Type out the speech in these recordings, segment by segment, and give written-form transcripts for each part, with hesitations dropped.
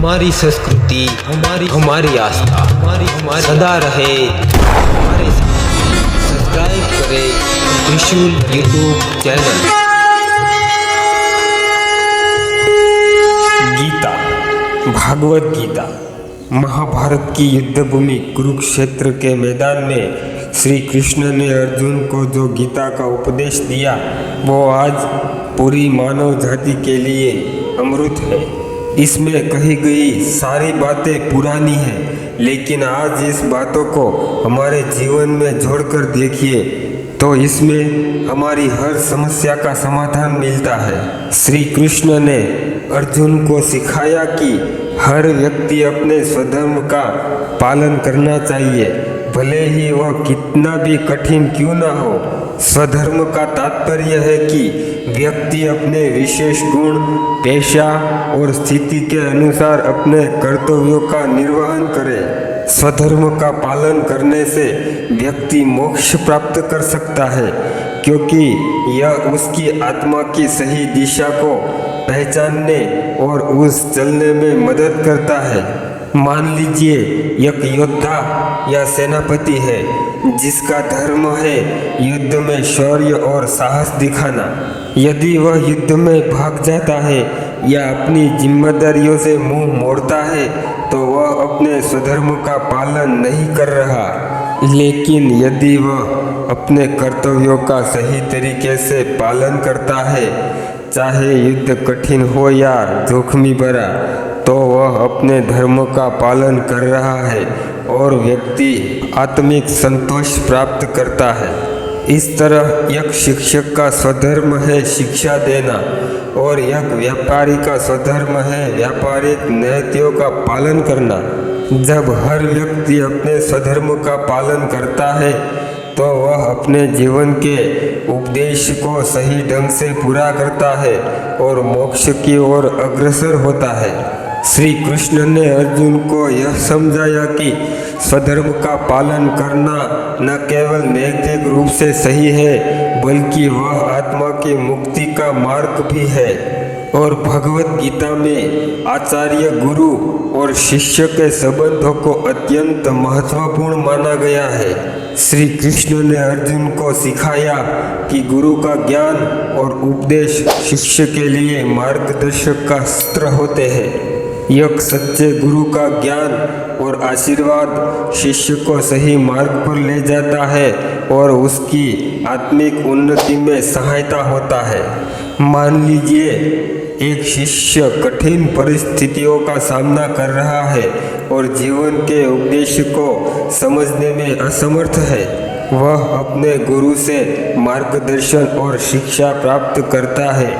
हमारी संस्कृति, हमारी आस्था, हमारी सदा रहे हमारे साथ। सब्सक्राइब करें त्रिशूल यूट्यूब चैनल। गीता, भागवत गीता, महाभारत की युद्ध भूमि कुरुक्षेत्र के मैदान में श्री कृष्ण ने अर्जुन को जो गीता का उपदेश दिया वो आज पूरी मानव जाति के लिए अमृत है। इसमें कही गई सारी बातें पुरानी हैं, लेकिन आज इस बातों को हमारे जीवन में जोड़कर देखिए तो इसमें हमारी हर समस्या का समाधान मिलता है। श्री कृष्ण ने अर्जुन को सिखाया कि हर व्यक्ति अपने स्वधर्म का पालन करना चाहिए, भले ही वह कितना भी कठिन क्यों न हो। स्वधर्म का तात्पर्य है कि व्यक्ति अपने विशेष गुण, पेशा और स्थिति के अनुसार अपने कर्तव्यों का निर्वहन करे। स्वधर्म का पालन करने से व्यक्ति मोक्ष प्राप्त कर सकता है, क्योंकि यह उसकी आत्मा की सही दिशा को पहचानने और उस चलने में मदद करता है। मान लीजिए एक योद्धा या सेनापति है जिसका धर्म है युद्ध में शौर्य और साहस दिखाना। यदि वह युद्ध में भाग जाता है या अपनी जिम्मेदारियों से मुंह मोड़ता है तो वह अपने स्वधर्म का पालन नहीं कर रहा। लेकिन यदि वह अपने कर्तव्यों का सही तरीके से पालन करता है, चाहे युद्ध कठिन हो या जोखिम भरा, तो वह अपने धर्म का पालन कर रहा है और व्यक्ति आत्मिक संतोष प्राप्त करता है। इस तरह एक शिक्षक का स्वधर्म है शिक्षा देना और एक व्यापारी का स्वधर्म है व्यापारिक नीतियों का पालन करना। जब हर व्यक्ति अपने स्वधर्म का पालन करता है तो वह अपने जीवन के उपदेश को सही ढंग से पूरा करता है और मोक्ष की ओर अग्रसर होता है। श्री कृष्ण ने अर्जुन को यह समझाया कि स्वधर्म का पालन करना न केवल नैतिक रूप से सही है, बल्कि वह आत्मा की मुक्ति का मार्ग भी है। और भगवत गीता में आचार्य गुरु और शिष्य के संबंधों को अत्यंत महत्वपूर्ण माना गया है। श्री कृष्ण ने अर्जुन को सिखाया कि गुरु का ज्ञान और उपदेश शिष्य के लिए मार्गदर्शक का अस्त्र होते हैं। एक सच्चे गुरु का ज्ञान और आशीर्वाद शिष्य को सही मार्ग पर ले जाता है और उसकी आत्मिक उन्नति में सहायता होता है। मान लीजिए एक शिष्य कठिन परिस्थितियों का सामना कर रहा है और जीवन के उद्देश्य को समझने में असमर्थ है। वह अपने गुरु से मार्गदर्शन और शिक्षा प्राप्त करता है।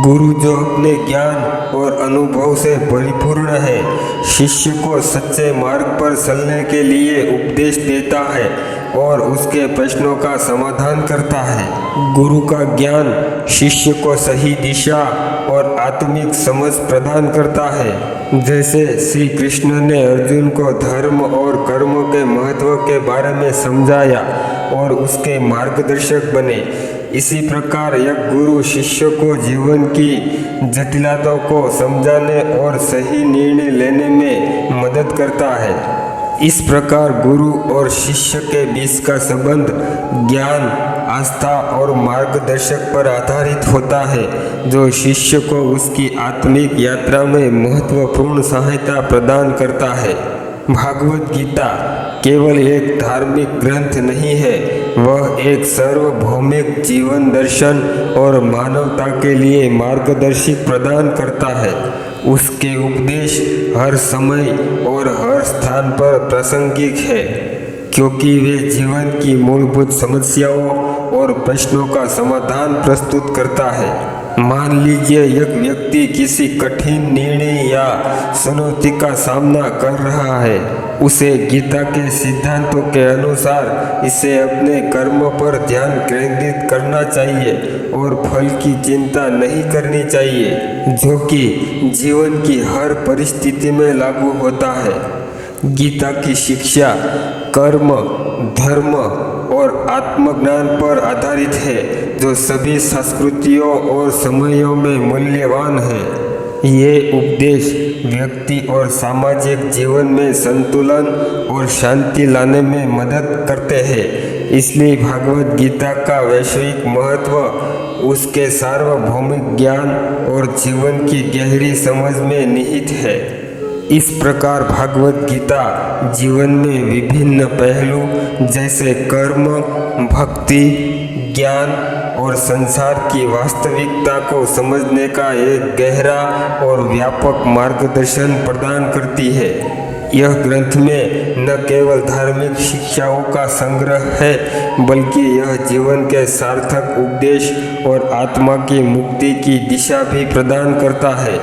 गुरु जो अपने ज्ञान और अनुभव से परिपूर्ण है, शिष्य को सच्चे मार्ग पर चलने के लिए उपदेश देता है और उसके प्रश्नों का समाधान करता है। गुरु का ज्ञान शिष्य को सही दिशा और आत्मिक समझ प्रदान करता है। जैसे श्री कृष्ण ने अर्जुन को धर्म और कर्म के महत्व के बारे में समझाया और उसके मार्गदर्शक बने, इसी प्रकार एक गुरु शिष्य को जीवन की जटिलताओं को समझाने और सही निर्णय लेने में मदद करता है। इस प्रकार गुरु और शिष्य के बीच का संबंध ज्ञान, आस्था और मार्गदर्शक पर आधारित होता है, जो शिष्य को उसकी आत्मिक यात्रा में महत्वपूर्ण सहायता प्रदान करता है। भागवत गीता केवल एक धार्मिक ग्रंथ नहीं है, वह एक सार्वभौमिक जीवन दर्शन और मानवता के लिए मार्गदर्शक प्रदान करता है। उसके उपदेश हर समय और हर स्थान पर प्रासंगिक है, क्योंकि वे जीवन की मूलभूत समस्याओं और प्रश्नों का समाधान प्रस्तुत करता है। मान लीजिए एक व्यक्ति किसी कठिन निर्णय या चुनौती का सामना कर रहा है। उसे गीता के सिद्धांतों के अनुसार इसे अपने कर्म पर ध्यान केंद्रित करना चाहिए और फल की चिंता नहीं करनी चाहिए, जो कि जीवन की हर परिस्थिति में लागू होता है। गीता की शिक्षा कर्म, धर्म और आत्मज्ञान पर आधारित है, जो सभी संस्कृतियों और समयों में मूल्यवान है। ये उपदेश व्यक्ति और सामाजिक जीवन में संतुलन और शांति लाने में मदद करते हैं। इसलिए भागवत गीता का वैश्विक महत्व उसके सार्वभौमिक ज्ञान और जीवन की गहरी समझ में निहित है। इस प्रकार भागवत गीता जीवन में विभिन्न पहलू जैसे कर्म, भक्ति, ज्ञान और संसार की वास्तविकता को समझने का एक गहरा और व्यापक मार्गदर्शन प्रदान करती है। यह ग्रंथ में न केवल धार्मिक शिक्षाओं का संग्रह है, बल्कि यह जीवन के सार्थक उपदेश और आत्मा की मुक्ति की दिशा भी प्रदान करता है।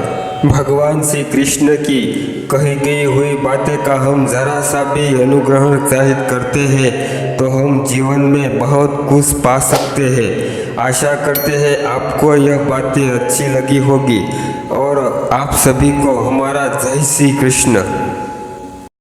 भगवान श्री कृष्ण की कही गई हुई बातें का हम जरा सा भी अनुग्रहण चाहे करते हैं तो हम जीवन में बहुत कुछ पा सकते हैं। आशा करते हैं आपको यह बातें अच्छी लगी होगी और आप सभी को हमारा जय श्री कृष्ण।